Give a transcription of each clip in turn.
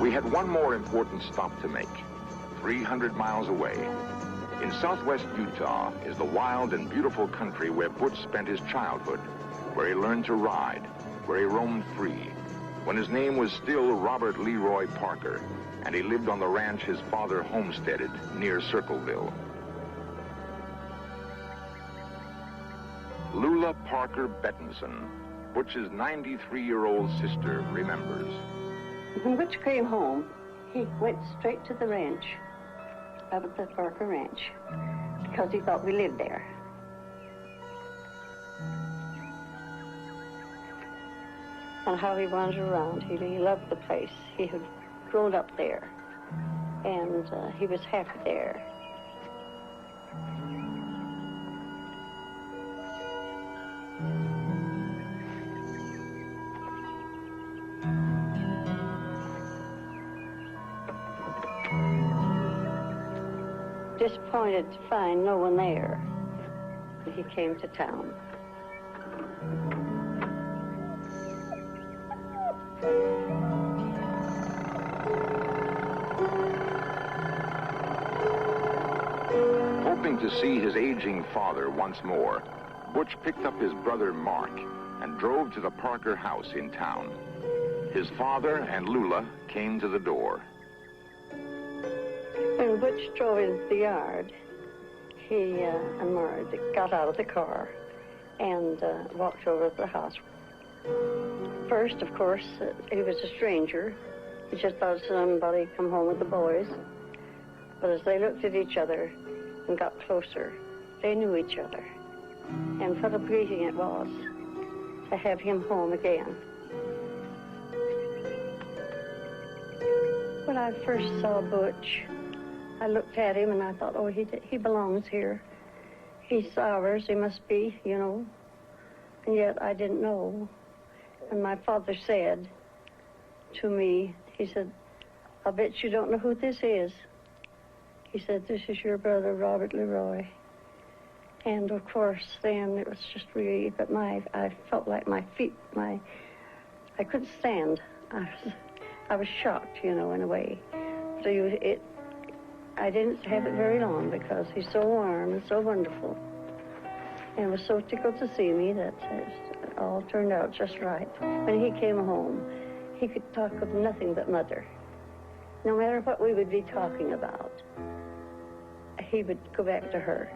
we had one more important stop to make, 300 miles away. In southwest Utah is the wild and beautiful country where Butch spent his childhood, where he learned to ride, where he roamed free, when his name was still Robert Leroy Parker, and he lived on the ranch his father homesteaded near Circleville. Lula Parker Bettinson, Butch's 93-year-old sister, remembers. When Butch came home, he went straight to the ranch, up at the Parker Ranch, because he thought we lived there. And how he wandered around. He loved the place. He had grown up there, and he was happy there. Disappointed to find no one there, he came to town. Hoping to see his aging father once more, Butch picked up his brother Mark and drove to the Parker house in town. His father and Lula came to the door. When Butch drove into the yard, he and Mark got out of the car and walked over to the house. First, of course, he was a stranger. He just thought somebody come home with the boys. But as they looked at each other and got closer, they knew each other. And what a greeting it was to have him home again. When I first saw Butch, I looked at him and I thought, oh, he belongs here. He's ours, he must be, you know. And yet I didn't know. And my father said to me, he said, I'll bet you don't know who this is. He said, this is your brother, Robert Leroy. And of course, then it was just really, but I felt like my feet, I couldn't stand. I was shocked, you know, in a way. So I didn't have it very long because he's so warm and so wonderful. And was so tickled to see me that it all turned out just right. When he came home, he could talk of nothing but Mother. No matter what we would be talking about, he would go back to her.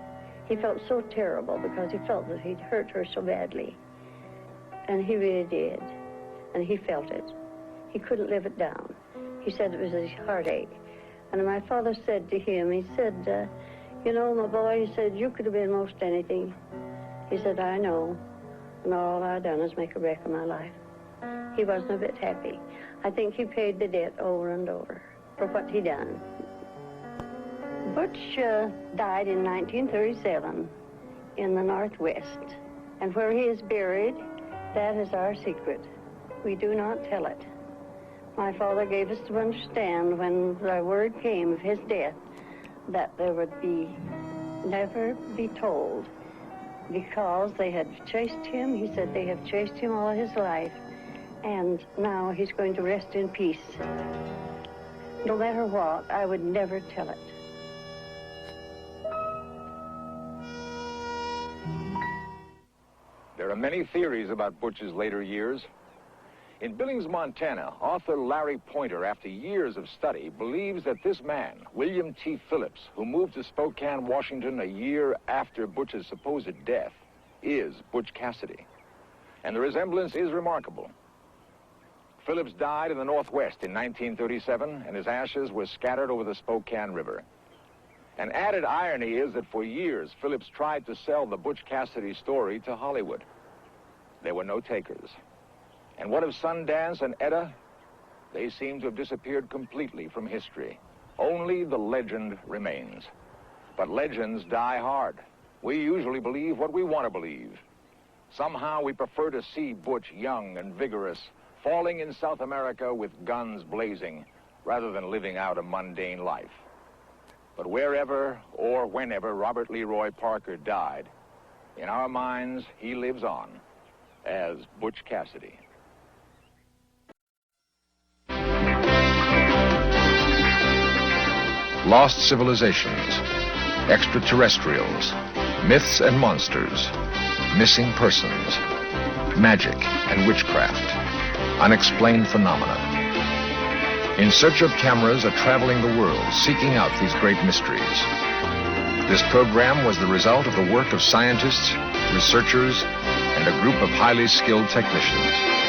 He felt so terrible because he felt that he'd hurt her so badly. And he really did. And he felt it. He couldn't live it down. He said it was his heartache. And my father said to him, he said, you know, my boy, he said, you could have been most anything. He said, I know. And all I done is make a wreck of my life. He wasn't a bit happy. I think he paid the debt over and over for what he done. Butch died in 1937 in the Northwest. And where he is buried, that is our secret. We do not tell it. My father gave us to understand when the word came of his death that there would never be told, because they had chased him. He said they have chased him all his life, and now he's going to rest in peace. No matter what, I would never tell it. There are many theories about Butch's later years. In Billings, Montana, author Larry Pointer, after years of study, believes that this man, William T. Phillips, who moved to Spokane, Washington a year after Butch's supposed death, is Butch Cassidy. And the resemblance is remarkable. Phillips died in the Northwest in 1937, and his ashes were scattered over the Spokane River. An added irony is that for years, Phillips tried to sell the Butch Cassidy story to Hollywood. There were no takers. And what of Sundance and Etta? They seem to have disappeared completely from history. Only the legend remains. But legends die hard. We usually believe what we want to believe. Somehow we prefer to see Butch young and vigorous, falling in South America with guns blazing, rather than living out a mundane life. But wherever or whenever Robert Leroy Parker died, in our minds, he lives on as Butch Cassidy. lost civilizations, extraterrestrials, myths and monsters, missing persons, magic and witchcraft, unexplained phenomena. In Search of Cameras are traveling the world, seeking out these great mysteries. This program was the result of the work of scientists, researchers, and a group of highly skilled technicians.